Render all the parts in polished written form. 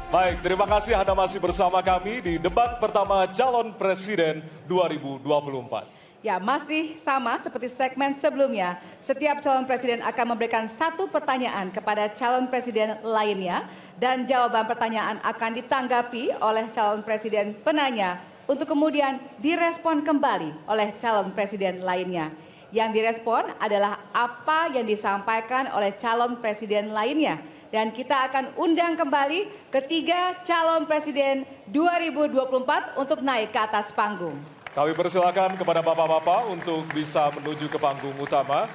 Baik, terima kasih Anda masih bersama kami di debat pertama calon presiden 2024. Ya, masih sama seperti segmen sebelumnya. Setiap calon presiden akan memberikan satu pertanyaan kepada calon presiden lainnya dan jawaban pertanyaan akan ditanggapi oleh calon presiden penanya untuk kemudian direspon kembali oleh calon presiden lainnya. Yang direspon adalah apa yang disampaikan oleh calon presiden lainnya. Dan kita akan undang kembali ketiga calon presiden 2024 untuk naik ke atas panggung. Kami persilakan kepada bapak-bapak untuk bisa menuju ke panggung utama.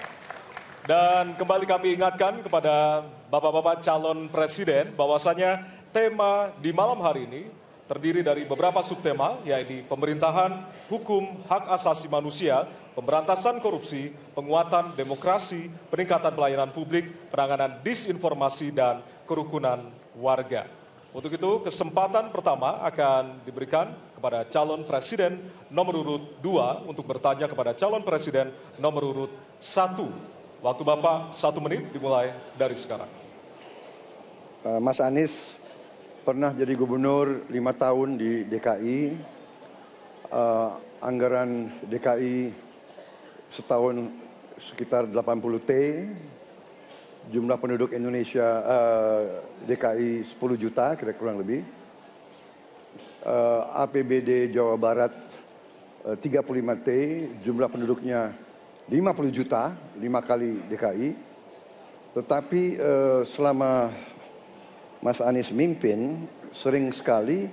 Dan kembali kami ingatkan kepada bapak-bapak calon presiden bahwasanya tema di malam hari ini terdiri dari beberapa subtema, yaitu pemerintahan, hukum, hak asasi manusia, pemberantasan korupsi, penguatan demokrasi, peningkatan pelayanan publik, penanganan disinformasi, dan kerukunan warga. Untuk itu, kesempatan pertama akan diberikan kepada calon presiden nomor urut 2 untuk bertanya kepada calon presiden nomor urut 1. Waktu Bapak 1 menit dimulai dari sekarang. Mas Anies pernah jadi gubernur 5 tahun di DKI. Anggaran DKI setahun sekitar 80 T. Jumlah penduduk Indonesia DKI 10 juta kira kurang lebih. APBD Jawa Barat 35 T, jumlah penduduknya 50 juta, 5 kali DKI. Tetapi selama Mas Anies mimpin, sering sekali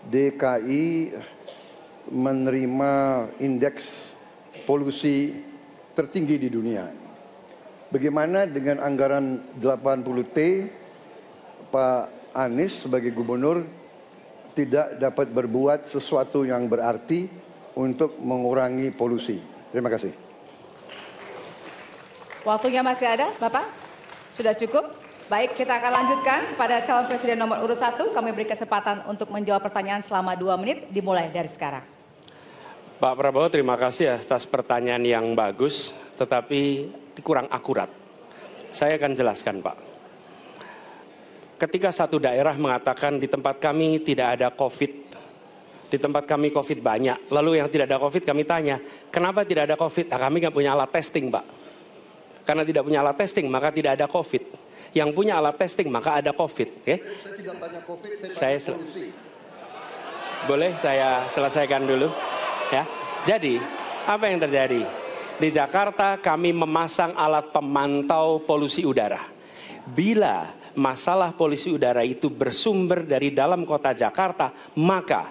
DKI menerima indeks polusi tertinggi di dunia. Bagaimana dengan anggaran 80 T, Pak Anies sebagai gubernur tidak dapat berbuat sesuatu yang berarti untuk mengurangi polusi? Terima kasih. Waktunya masih ada, Bapak? Sudah cukup? Baik, kita akan lanjutkan pada calon presiden nomor urut 1. Kami beri kesempatan untuk menjawab pertanyaan selama 2 menit, dimulai dari sekarang. Pak Prabowo, terima kasih atas pertanyaan yang bagus, tetapi kurang akurat. Saya akan jelaskan, Pak. Ketika satu daerah mengatakan di tempat kami tidak ada COVID, di tempat kami COVID banyak, lalu yang tidak ada COVID kami tanya, kenapa tidak ada COVID? Nah, kami nggak punya alat testing, Pak. Karena tidak punya alat testing, maka tidak ada COVID. Yang punya alat testing maka ada COVID. Okay? Saya tidak tanya COVID, saya tanya polusi. Boleh saya selesaikan dulu? Ya. Jadi, apa yang terjadi? Di Jakarta kami memasang alat pemantau polusi udara. Bila masalah polusi udara itu bersumber dari dalam kota Jakarta, maka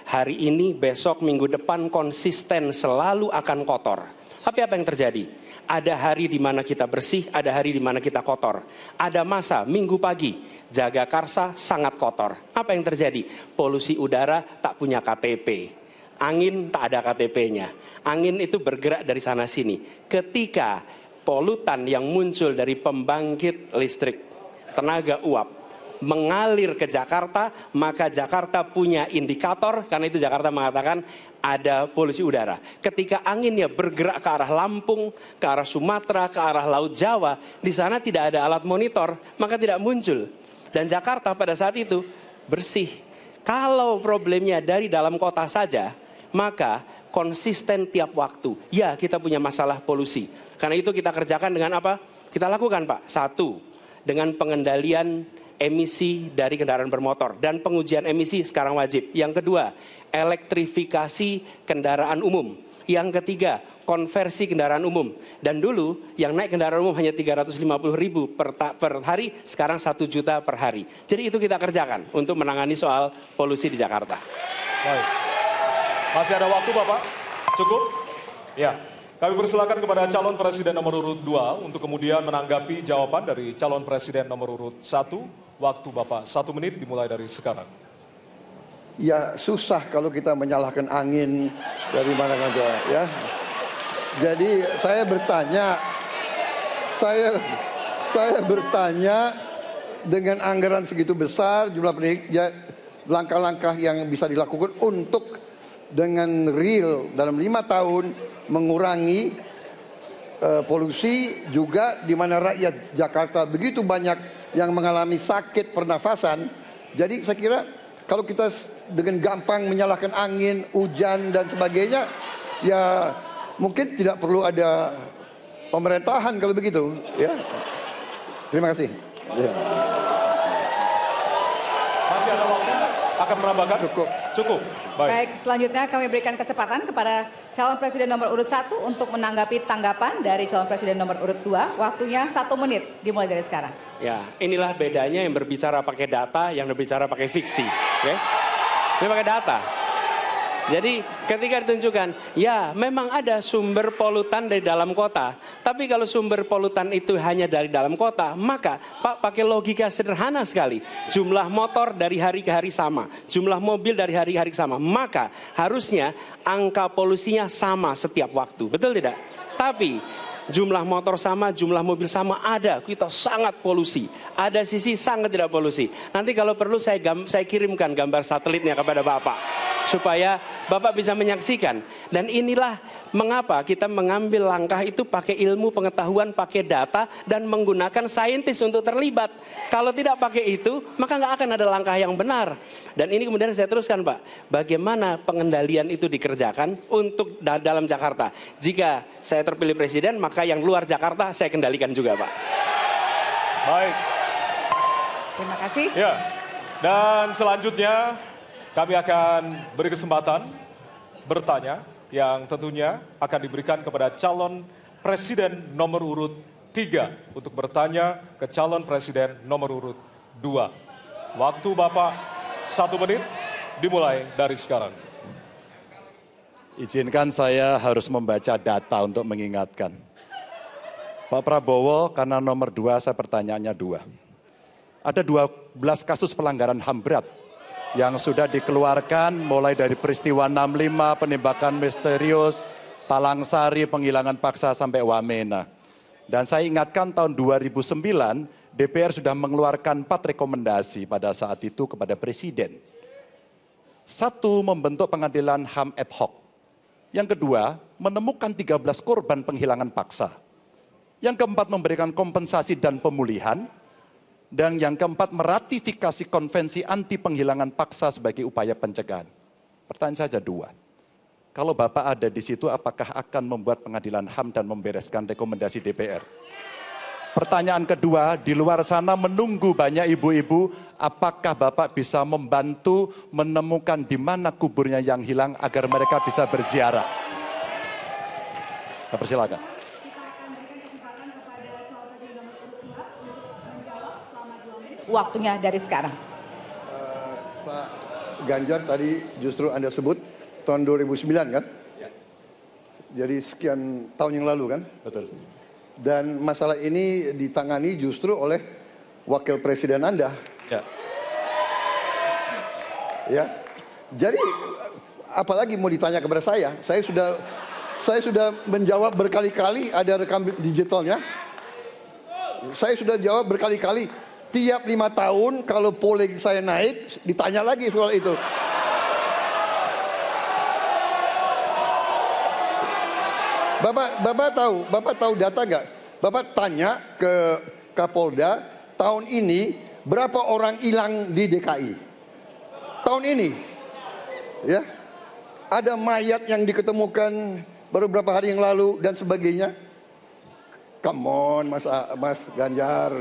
hari ini, besok, minggu depan konsisten selalu akan kotor. Tapi apa yang terjadi? Ada hari di mana kita bersih, ada hari di mana kita kotor. Ada masa minggu pagi, Jagakarsa sangat kotor. Apa yang terjadi? Polusi udara tak punya KTP. Angin tak ada KTP-nya. Angin itu bergerak dari sana sini. Ketika polutan yang muncul dari pembangkit listrik tenaga uap mengalir ke Jakarta, maka Jakarta punya indikator, karena itu Jakarta mengatakan ada polusi udara. Ketika anginnya bergerak ke arah Lampung, ke arah Sumatera, ke arah Laut Jawa, di sana tidak ada alat monitor, maka tidak muncul. Dan Jakarta pada saat itu bersih. Kalau problemnya dari dalam kota saja, maka konsisten tiap waktu. Ya, kita punya masalah polusi. Karena itu kita kerjakan dengan apa? Kita lakukan, Pak. 1, dengan pengendalian emisi dari kendaraan bermotor dan pengujian emisi sekarang wajib. Yang kedua, elektrifikasi kendaraan umum. Yang ketiga, konversi kendaraan umum. Dan dulu yang naik kendaraan umum hanya 350.000 per hari, sekarang 1 juta per hari. Jadi itu kita kerjakan untuk menangani soal polusi di Jakarta. Baik. Masih ada waktu, Bapak? Cukup? Ya. Kami persilakan kepada calon presiden nomor urut 2 untuk kemudian menanggapi jawaban dari calon presiden nomor urut 1. Waktu Bapak 1 menit dimulai dari sekarang. Ya susah kalau kita menyalahkan angin dari mana saja ya. Jadi saya bertanya dengan anggaran segitu besar, jumlah penduduk, ya, langkah-langkah yang bisa dilakukan untuk dengan real dalam 5 tahun mengurangi polusi, juga di mana rakyat Jakarta begitu banyak yang mengalami sakit pernafasan, Jadi saya kira kalau kita dengan gampang menyalahkan angin, hujan dan sebagainya, ya mungkin tidak perlu ada pemerintahan kalau begitu. Ya. Terima kasih. Ya. Masih ada waktu? Akan menambahkan? Cukup. Cukup. Baik. Baik, selanjutnya kami berikan kesempatan kepada calon presiden nomor urut 1 untuk menanggapi tanggapan dari calon presiden nomor urut 2. Waktunya 1 menit, dimulai dari sekarang. Ya, inilah bedanya yang berbicara pakai data, yang berbicara pakai fiksi. Oke? Ini pakai data. Jadi ketika ditunjukkan, ya memang ada sumber polutan dari dalam kota. Tapi kalau sumber polutan itu hanya dari dalam kota, maka Pak pakai logika sederhana sekali. Jumlah motor dari hari ke hari sama. Jumlah mobil dari hari ke hari sama. Maka harusnya angka polusinya sama setiap waktu. Betul tidak? Tapi jumlah motor sama, jumlah mobil sama, ada. Kita sangat polusi. Ada sisi sangat tidak polusi. Nanti kalau perlu saya kirimkan gambar satelitnya kepada Bapak. Supaya Bapak bisa menyaksikan. Dan inilah mengapa kita mengambil langkah itu pakai ilmu pengetahuan, pakai data, dan menggunakan saintis untuk terlibat. Kalau tidak pakai itu, maka nggak akan ada langkah yang benar. Dan ini kemudian saya teruskan Pak, bagaimana pengendalian itu dikerjakan untuk dalam Jakarta. Jika saya terpilih presiden, maka yang luar Jakarta saya kendalikan juga Pak. Baik. Terima kasih. Ya. Dan selanjutnya kami akan beri kesempatan bertanya yang tentunya akan diberikan kepada calon presiden nomor urut 3 untuk bertanya ke calon presiden nomor urut 2. Waktu Bapak 1 menit dimulai dari sekarang. Izinkan saya harus membaca data untuk mengingatkan. Pak Prabowo, karena nomor 2 saya pertanyaannya 2. Ada 12 kasus pelanggaran HAM berat yang sudah dikeluarkan mulai dari peristiwa 65, penembakan misterius, Talang Sari, penghilangan paksa sampai Wamena. Dan saya ingatkan tahun 2009 DPR sudah mengeluarkan 4 rekomendasi pada saat itu kepada Presiden. 1, membentuk pengadilan HAM ad hoc. Yang kedua, menemukan 13 korban penghilangan paksa. Yang keempat, memberikan kompensasi dan pemulihan. Dan yang keempat, meratifikasi konvensi anti penghilangan paksa sebagai upaya pencegahan. Pertanyaan saja 2. Kalau Bapak ada di situ, apakah akan membuat pengadilan HAM dan membereskan rekomendasi DPR? Pertanyaan kedua, di luar sana menunggu banyak ibu-ibu, apakah Bapak bisa membantu menemukan di mana kuburnya yang hilang agar mereka bisa berziarah? Saya persilakan. Waktunya dari sekarang. Pak Ganjar tadi justru Anda sebut tahun 2009 kan? Ya. Jadi sekian tahun yang lalu kan? Betul. Dan masalah ini ditangani justru oleh wakil presiden Anda. Ya. Ya. Jadi apalagi mau ditanya kepada saya? Saya sudah menjawab berkali-kali, ada rekam digitalnya. Saya sudah jawab berkali-kali. Tiap 5 tahun kalau polling saya naik, ditanya lagi soal itu. Bapak tahu data nggak? Bapak tanya ke Kapolda, tahun ini berapa orang hilang di DKI? Tahun ini, ya, ada mayat yang diketemukan baru beberapa hari yang lalu dan sebagainya. Come on, Mas Ganjar.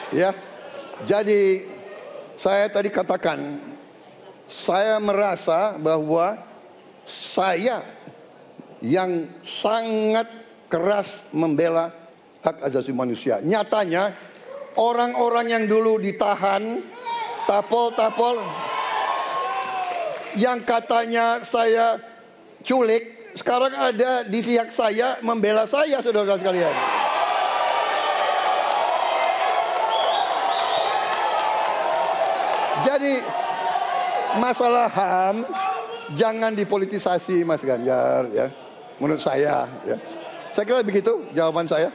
Ya, jadi saya tadi katakan, saya merasa bahwa saya yang sangat keras membela hak asasi manusia. Nyatanya orang-orang yang dulu ditahan, tapol-tapol, yang katanya saya culik, sekarang ada di pihak saya membela saya, saudara sekalian. Jadi masalah HAM jangan dipolitisasi, Mas Ganjar, ya. Menurut saya, ya. Saya kira begitu jawaban saya.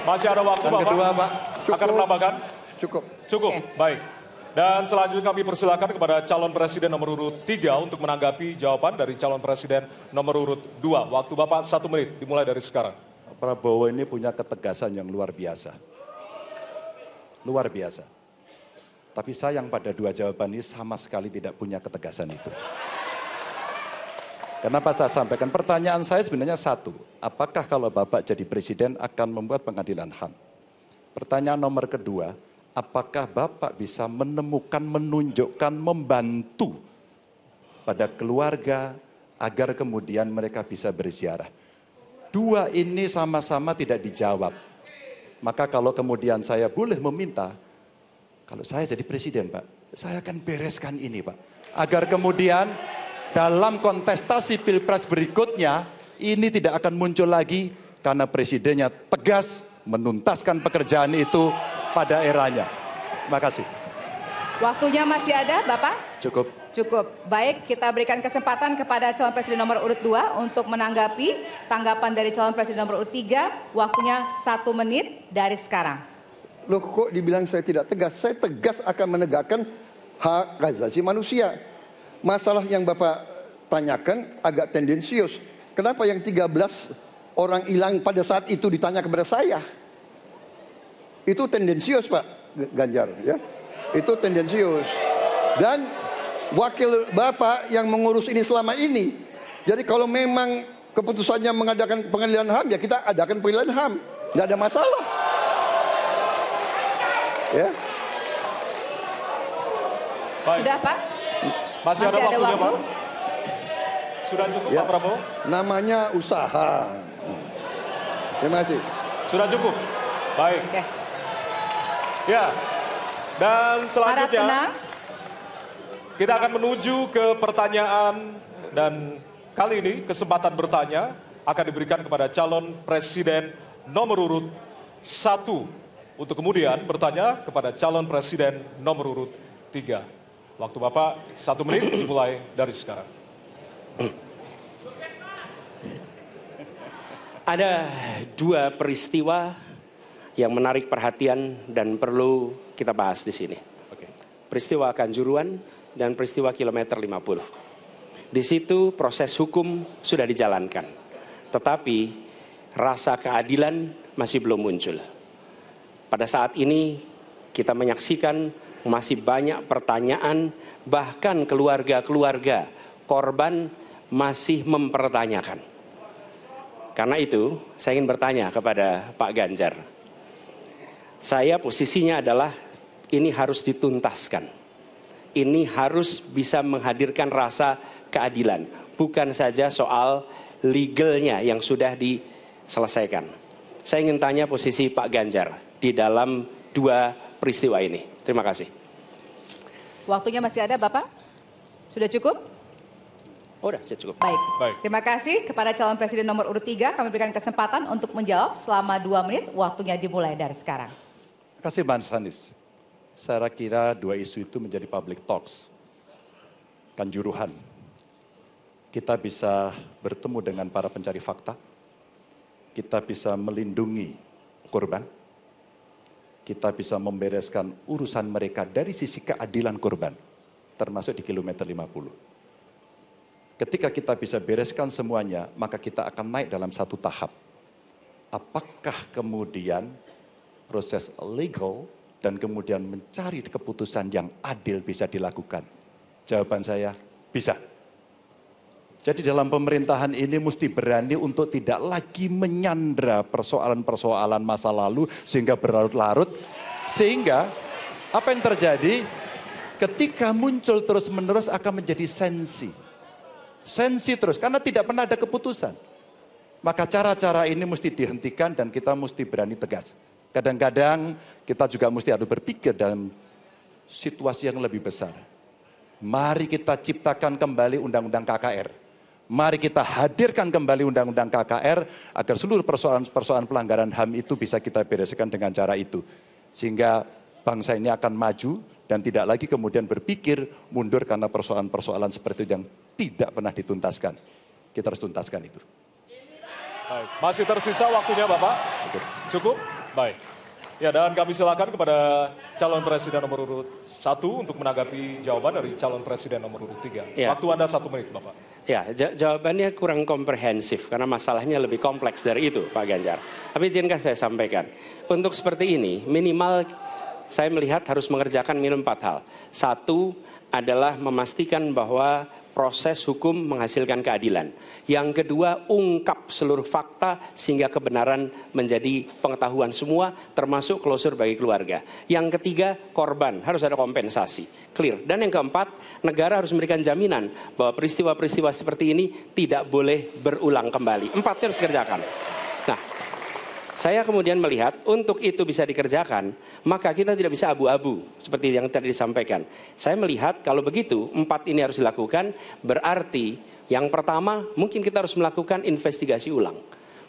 Masih ada waktu Yang Bapak? kedua, Pak. Akan menambahkan? Cukup. Cukup, baik. Dan selanjutnya kami persilakan kepada calon presiden nomor urut 3 untuk menanggapi jawaban dari calon presiden nomor urut 2. Waktu Bapak 1 menit, dimulai dari sekarang. Prabowo ini punya ketegasan yang luar biasa. luar biasa. Tapi sayang pada dua jawaban ini sama sekali tidak punya ketegasan itu. Kenapa saya sampaikan? Pertanyaan saya sebenarnya satu, apakah kalau Bapak jadi presiden akan membuat pengadilan HAM? Pertanyaan nomor kedua, apakah Bapak bisa menemukan, menunjukkan, membantu pada keluarga agar kemudian mereka bisa berziarah? Dua ini sama-sama tidak dijawab. Maka kalau kemudian saya boleh meminta, kalau saya jadi presiden Pak, saya akan bereskan ini Pak. Agar kemudian dalam kontestasi pilpres berikutnya, ini tidak akan muncul lagi karena presidennya tegas menuntaskan pekerjaan itu pada eranya. Terima kasih. Waktunya masih ada, Bapak? Cukup. Cukup. Baik, kita berikan kesempatan kepada calon presiden nomor urut 2 untuk menanggapi tanggapan dari calon presiden nomor urut 3. Waktunya 1 menit dari sekarang. Loh kok dibilang saya tidak tegas? Saya tegas akan menegakkan hak asasi manusia. Masalah yang Bapak tanyakan agak tendensius. Kenapa yang 13 orang hilang pada saat itu ditanya kepada saya? Itu tendensius Pak Ganjar, ya. Itu tendensius. Dan wakil Bapak yang mengurus ini selama ini. Jadi kalau memang keputusannya mengadakan pengadilan HAM, ya kita adakan pengadilan HAM. Nggak ada masalah. Ya. Baik. Sudah Pak? Masih ada waktunya waktu? Pak? Sudah cukup Ya. Pak Prabowo? Namanya usaha. Terima kasih. Sudah cukup? Baik. Oke. Ya. Dan Harap selanjutnya tenang. kita akan menuju ke pertanyaan dan kali ini kesempatan bertanya akan diberikan kepada calon presiden nomor urut 1 untuk kemudian bertanya kepada calon presiden nomor urut 3. Waktu Bapak 1 menit dimulai dari sekarang. Ada dua peristiwa yang menarik perhatian dan perlu kita bahas di sini. Oke. Peristiwa Kanjuruhan dan peristiwa kilometer 50. Di situ proses hukum sudah dijalankan. Tetapi rasa keadilan masih belum muncul. Pada saat ini kita menyaksikan masih banyak pertanyaan, bahkan keluarga-keluarga korban masih mempertanyakan. Karena itu saya ingin bertanya kepada Pak Ganjar. Saya posisinya adalah ini harus dituntaskan. Ini harus bisa menghadirkan rasa keadilan. Bukan saja soal legalnya yang sudah diselesaikan. Saya ingin tanya posisi Pak Ganjar di dalam dua peristiwa ini. Terima kasih. Waktunya masih ada Bapak? Sudah cukup? Oh, udah cukup. Baik. Baik. Terima kasih kepada calon presiden nomor urut 3. Kami berikan kesempatan untuk menjawab selama 2 menit. Waktunya dimulai dari sekarang. Terima kasih Mas Anies. Saya kira dua isu itu menjadi public talks. Kanjuruhan. Kita bisa bertemu dengan para pencari fakta. Kita bisa melindungi korban. Kita bisa membereskan urusan mereka dari sisi keadilan korban. Termasuk di kilometer 50. Ketika kita bisa bereskan semuanya, maka kita akan naik dalam satu tahap. Apakah kemudian proses legal dan kemudian mencari keputusan yang adil bisa dilakukan? Jawaban saya, bisa. Jadi dalam pemerintahan ini mesti berani untuk tidak lagi menyandra persoalan-persoalan masa lalu sehingga berlarut-larut. Sehingga apa yang terjadi ketika muncul terus-menerus akan menjadi sensi. Sensi terus, karena tidak pernah ada keputusan. Maka cara-cara ini mesti dihentikan dan kita mesti berani tegas. Kadang-kadang kita juga mesti harus berpikir dalam situasi yang lebih besar. Mari kita ciptakan kembali Undang-Undang KKR. Mari kita hadirkan kembali Undang-Undang KKR agar seluruh persoalan-persoalan pelanggaran HAM itu bisa kita bereskan dengan cara itu. Sehingga bangsa ini akan maju dan tidak lagi kemudian berpikir mundur karena persoalan-persoalan seperti itu yang tidak pernah dituntaskan. Kita harus tuntaskan itu. Baik. Masih tersisa waktunya Bapak? Cukup. Cukup? Baik. Ya, dan kami silakan kepada calon presiden nomor urut 1 untuk menanggapi jawaban dari calon presiden nomor urut 3. Ya. Waktu Anda 1 menit, Bapak. Ya, jawabannya kurang komprehensif karena masalahnya lebih kompleks dari itu, Pak Ganjar. Tapi izinkan saya sampaikan. Untuk seperti ini, minimal saya melihat harus mengerjakan minimum 4 hal. Satu adalah memastikan bahwa proses hukum menghasilkan keadilan. Yang kedua, ungkap seluruh fakta sehingga kebenaran menjadi pengetahuan semua, termasuk closure bagi keluarga. Yang ketiga, korban harus ada kompensasi, clear. Dan yang keempat, negara harus memberikan jaminan bahwa peristiwa-peristiwa seperti ini tidak boleh berulang kembali. 4 harus dikerjakan. Nah, saya kemudian melihat untuk itu bisa dikerjakan, maka kita tidak bisa abu-abu seperti yang tadi disampaikan. Saya melihat kalau begitu 4 ini harus dilakukan, berarti yang pertama mungkin kita harus melakukan investigasi ulang,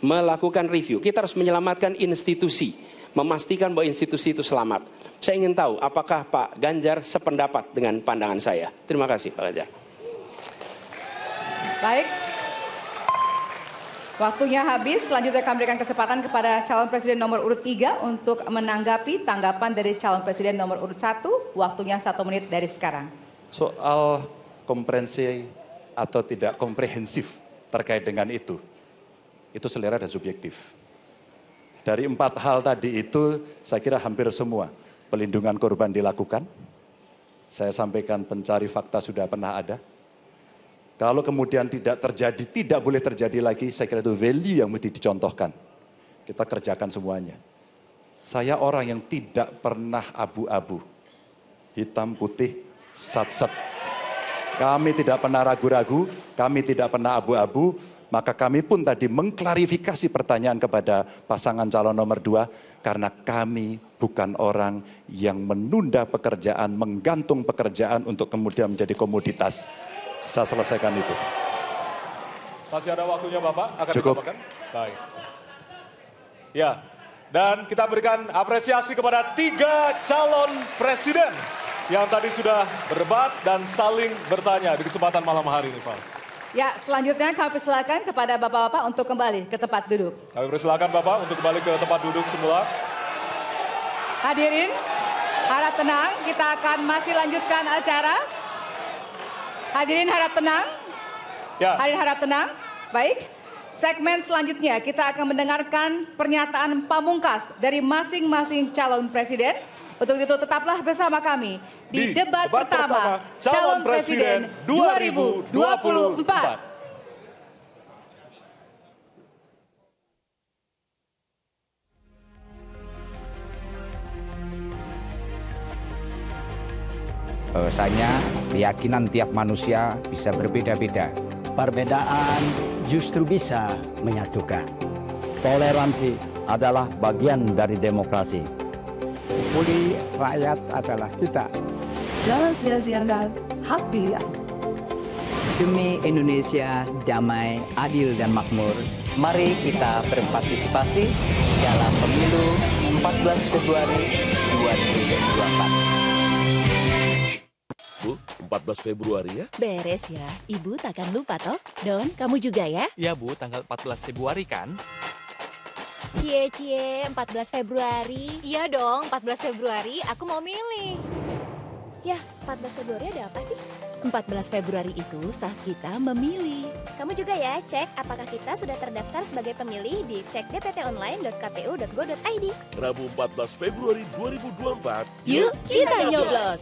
melakukan review. Kita harus menyelamatkan institusi, memastikan bahwa institusi itu selamat. Saya ingin tahu apakah Pak Ganjar sependapat dengan pandangan saya. Terima kasih Pak Ganjar. Baik. Waktunya habis, selanjutnya kami berikan kesempatan kepada calon presiden nomor urut 3 untuk menanggapi tanggapan dari calon presiden nomor urut 1. Waktunya 1 menit dari sekarang. Soal komprehensi atau tidak komprehensif terkait dengan itu selera dan subjektif. Dari 4 hal tadi itu, saya kira hampir semua pelindungan korban dilakukan. Saya sampaikan pencari fakta sudah pernah ada. Kalau kemudian tidak terjadi, tidak boleh terjadi lagi, saya kira itu value yang mesti dicontohkan. Kita kerjakan semuanya. Saya orang yang tidak pernah abu-abu. Hitam, putih, sat-set. Kami tidak pernah ragu-ragu, kami tidak pernah abu-abu, maka kami pun tadi mengklarifikasi pertanyaan kepada pasangan calon nomor 2, karena kami bukan orang yang menunda pekerjaan, menggantung pekerjaan untuk kemudian menjadi komoditas. Saya selesaikan itu. Masih ada waktunya Bapak, akan Cukup. ditambahkan? Baik. Ya, dan kita berikan apresiasi kepada 3 calon presiden yang tadi sudah berdebat dan saling bertanya di kesempatan malam hari ini, Pak. Ya, selanjutnya kami persilakan kepada Bapak-Bapak untuk kembali ke tempat duduk. Kami persilakan Bapak untuk kembali ke tempat duduk semula. Hadirin, harap tenang, kita akan masih lanjutkan acara. Hadirin harap tenang. Ya. Hadirin harap tenang. Baik. Segmen selanjutnya kita akan mendengarkan pernyataan pamungkas dari masing-masing calon presiden. Untuk itu tetaplah bersama kami di debat pertama calon presiden 2024. Bahwasanya keyakinan tiap manusia bisa berbeda-beda. Perbedaan justru bisa menyatukan. Toleransi adalah bagian dari demokrasi. Pulih rakyat adalah kita. Jangan sia-siakan hak pilihan. Demi Indonesia damai, adil, dan makmur, mari kita berpartisipasi dalam pemilu 14 Februari 2024. 14 Februari ya? Beres ya, Ibu takkan lupa toh. Don, kamu juga ya? Ya Bu, tanggal 14 Februari kan? Cie, 14 Februari. Iya dong, 14 Februari aku mau milih. Ya, 14 Februari ada apa sih? 14 Februari itu saat kita memilih. Kamu juga ya, cek apakah kita sudah terdaftar sebagai pemilih di cekdptonline.kpu.go.id. Rabu 14 Februari 2024. Yuk kita nyoblos!